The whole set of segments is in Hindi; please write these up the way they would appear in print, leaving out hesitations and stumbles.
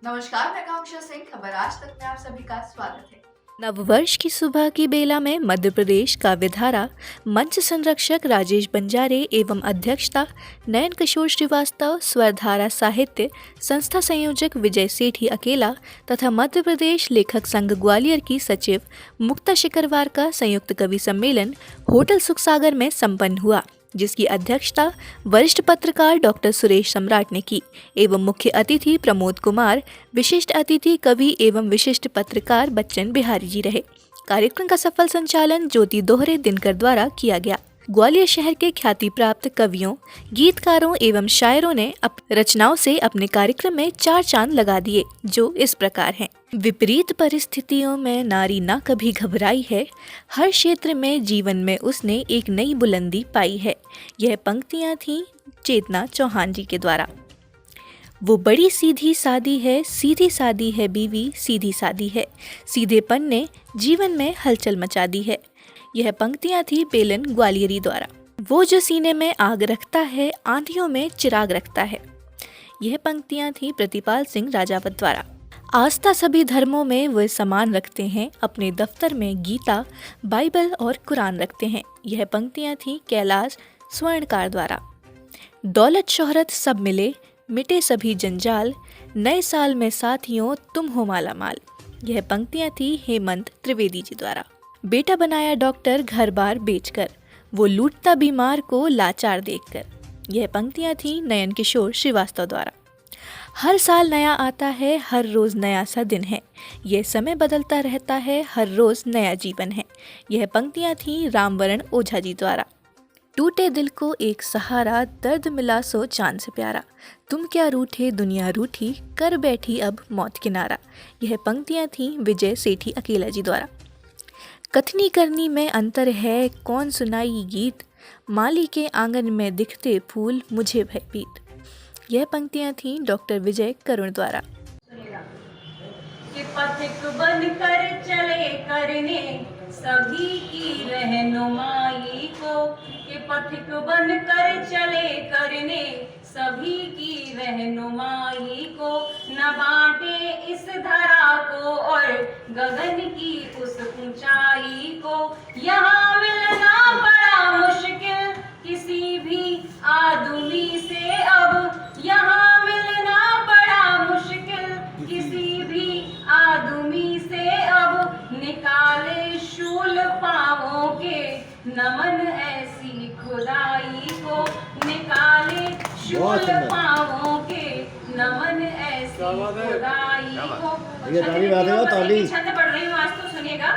नमस्कार, मैं आकांक्षा सिंह। खबर आज तक में आप सभी का स्वागत है। नववर्ष की सुबह की बेला में मध्य प्रदेश काव्यधारा मंच संरक्षक राजेश बंजारे एवं अध्यक्षता नयन किशोर श्रीवास्तव, स्वरधारा साहित्य संस्था संयोजक विजय सेठी अकेला तथा मध्य प्रदेश लेखक संघ ग्वालियर की सचिव मुक्ता शिकरवार का संयुक्त कवि सम्मेलन होटल सुखसागर में संपन्न हुआ, जिसकी अध्यक्षता वरिष्ठ पत्रकार डॉक्टर सुरेश सम्राट ने की एवं मुख्य अतिथि प्रमोद कुमार, विशिष्ट अतिथि कवि एवं विशिष्ट पत्रकार बच्चन बिहारी जी रहे। कार्यक्रम का सफल संचालन ज्योति दोहरे दिनकर द्वारा किया गया। ग्वालियर शहर के ख्याति प्राप्त कवियों, गीतकारों एवं शायरों ने रचनाओं से अपने कार्यक्रम में चार चांद लगा दिए, जो इस प्रकार हैं। विपरीत परिस्थितियों में नारी ना कभी घबराई है, हर क्षेत्र में जीवन में उसने एक नई बुलंदी पाई है। यह पंक्तियां थीं चेतना चौहान जी के द्वारा। वो बड़ी सीधी सादी है, सीधी सादी है बीवी, सीधी सादी है, सीधेपन ने जीवन में हलचल मचा दी है। यह पंक्तियां थी बेलन ग्वालियरी द्वारा। वो जो सीने में आग रखता है, आंधियों में चिराग रखता है। यह पंक्तियां थी प्रतिपाल सिंह राजावत द्वारा। आस्था सभी धर्मों में वे समान रखते हैं, अपने दफ्तर में गीता, बाइबल और कुरान रखते हैं। यह पंक्तियां थी कैलाश स्वर्णकार द्वारा। दौलत शोहरत सब मिले, मिटे सभी जंजाल, नए साल में साथियों तुम हो माला माल। यह पंक्तियां थी हेमंत त्रिवेदी जी द्वारा। बेटा बनाया डॉक्टर घर बार बेचकर, वो लूटता बीमार को लाचार देखकर। यह पंक्तियां थी नयन किशोर श्रीवास्तव द्वारा। हर साल नया आता है, हर रोज नया सा दिन है, यह समय बदलता रहता है, हर रोज नया जीवन है। यह पंक्तियां थी रामवरण ओझा जी द्वारा। टूटे दिल को एक सहारा, दर्द मिला सो चांद से प्यारा, तुम क्या रूठे दुनिया रूठी, कर बैठी अब मौत किनारा। यह पंक्तियां थीं विजय सेठी अकेला जी द्वारा। कथनी करनी में अंतर है, कौन सुनाई गीत, माली के आंगन में दिखते फूल मुझे भयभीत। यह पंक्तियां थीं डॉक्टर विजय करुण द्वारा। कि पथिक बन कर चले करने सभी की रहनुमाई को, कि पथिक बन कर चले करने सभी की रहनुमाई को, न बांटे इस धरा को और गगन की उस ऊंचाई को। यहाँ मिलना बड़ा मुश्किल किसी भी आदमी से अब, यहाँ मिलना बड़ा मुश्किल किसी भी आदमी से अब, निकाले शूल पाँवों के नमन ऐसी खुदाई को, निकाले शूल पाँवों के नमन ऐसी खुदाई को। छंद पढ़ रही हूँ आज, तो सुनिएगा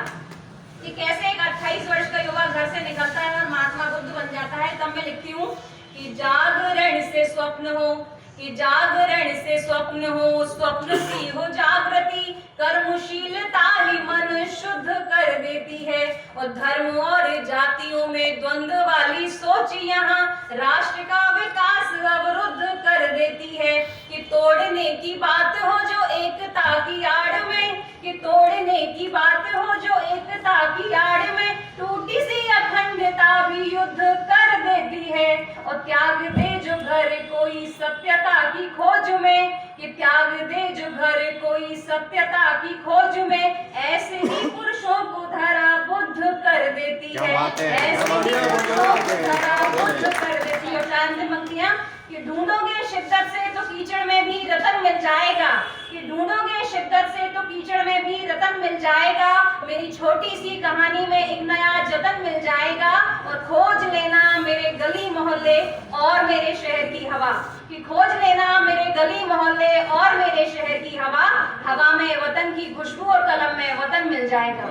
कि कैसे एक 28 वर्ष का युवा घर से निकलता है और महात्मा बुद्ध बन जाता है। तब मैं लिखती हूँ कि जागरण से स्वप्न हो, कि जागरण से स्वप्न हो, स्वप्न सी हो जागृति, कर्मशीलता ही मन शुद्ध कर देती है। और धर्म और जातियों में द्वंद्व वाली सोच यहाँ राष्ट्र का विकास अवरुद्ध कर देती है। कि तोड़ने की बात हो जो एकता की आड़ में, कि तोड़ने की बात हो जो एकता की आड़ में, टूटी सी अखंडता भी युद्ध कर देती है। और त्याग दे जो घर कोई सत्यता की खोज में, कि त्याग दे जो घर कोई सत्यता की खोज में, ऐसे ही पुरुषों को धरा बुद्ध कर देती है, ऐसे ही पुरुषों को धरा बुद्ध कर देती है। और शांति पंक्तियां कि ढूंढोगे शिद्दत से तो कीचड़ में भी रतन मिल जाएगा, कि ढूंढोगे शिद्दत से तो कीचड़ में भी रतन मिल जाएगा, मेरी छोटी सी कहानी में एक नया जतन मिल जाएगा। और खोज लेना मेरे गली मोहल्ले और मेरे शहर की हवा, कि खोज लेना मेरे गली मोहल्ले और मेरे शहर की हवा, हवा में वतन की खुशबू और कलम में वतन मिल जाएगा।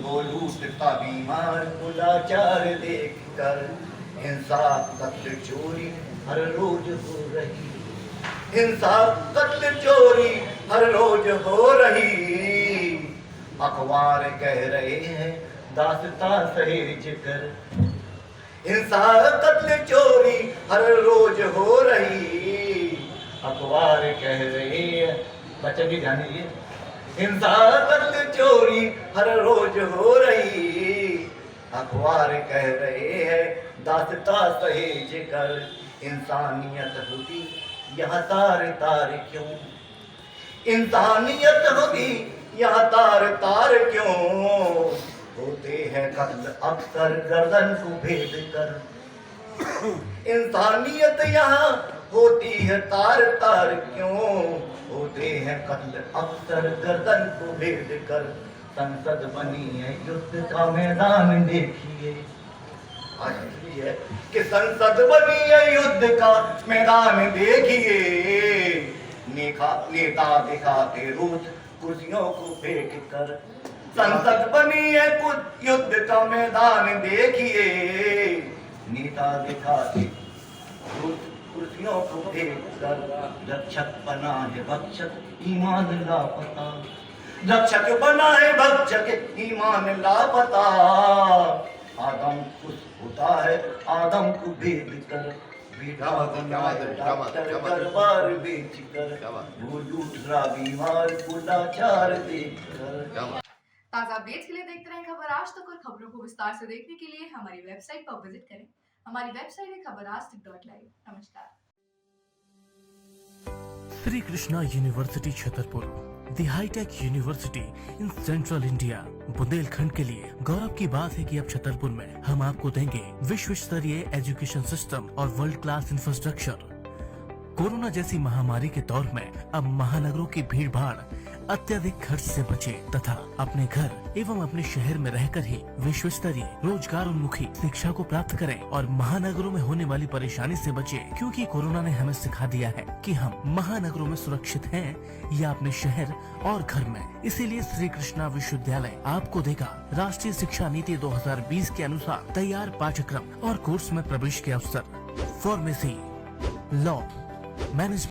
वो लूटता बीमार को लाचार देखकर, हिंसा कत्ल चोरी हर रोज हो रही, हिंसा कत्ल चोरी हर रोज हो रही। अखबार कह रहे हैं दास्तां सहेज कर, हिंसा कत्ल चोरी हर रोज हो रही। अखबार कह रहे हैं, बच्चे भी ध्यान दीजिए, हिंसा कत्ल चोरी हर रोज हो रही। अखबार कह रहे हैं दास्तां सहेज कर, इंसानियत होती यहाँ तार तार क्यों, इंसानियत होती यहाँ तार तार क्यों होते हैं कत्ल अक्सर गर्दन को भेद कर। इंसानियत यहाँ होती है तार तार क्यों होते हैं कत्ल अक्सर गर्दन को भेद कर। संसद बनी है युद्ध का मैदान देखिए, आज है कि संसद बनी है युद्ध का मैदान देखिए। नेता दिखाते रोज कुर्सियों को फेंक कर। संसद बनी है कुछ युद्ध का मैदान देखिए। नेता दिखाते रोज कुर्सियों को फेंक कर। रक्षक बना है भक्षक ईमान लापता। रक्षक बना है भक्षक ईमान लापता। आदम खुश होता है आदम को भेद कर। दरबार बेच कर वो लूट रहा बीमार को लाचार देख कर। ताज़ा अपडेट्स के लिए देखते रहें खबर आज तक और खबरों को विस्तार से देखने के लिए हमारी वेबसाइट पर विजिट करें। हमारी वेबसाइट है खबराजतक.live। नमस्कार। Sri Krishna University Chhatarpur, the hi-tech university in central India. Bundelkhand के लिए गौरव की बात है कि अब छतरपुर में हम आपको देंगे विश्व स्तरीय एजुकेशन सिस्टम और वर्ल्ड क्लास इंफ्रास्ट्रक्चर। कोरोना जैसी महामारी के दौर में अब महानगरों की भीड़ भाड़ अत्यधिक खर्च से बचे तथा अपने घर एवं अपने शहर में रहकर ही विश्व स्तरीय रोजगार उन्मुखी शिक्षा को प्राप्त करें और महानगरों में होने वाली परेशानी से बचे, क्योंकि कोरोना ने हमें सिखा दिया है कि हम महानगरों में सुरक्षित हैं या अपने शहर और घर में। इसीलिए श्री कृष्णा विश्वविद्यालय आपको देगा राष्ट्रीय शिक्षा नीति 2020 के अनुसार तैयार पाठ्यक्रम और कोर्स में प्रवेश के अवसर। Pharmacy, law, management,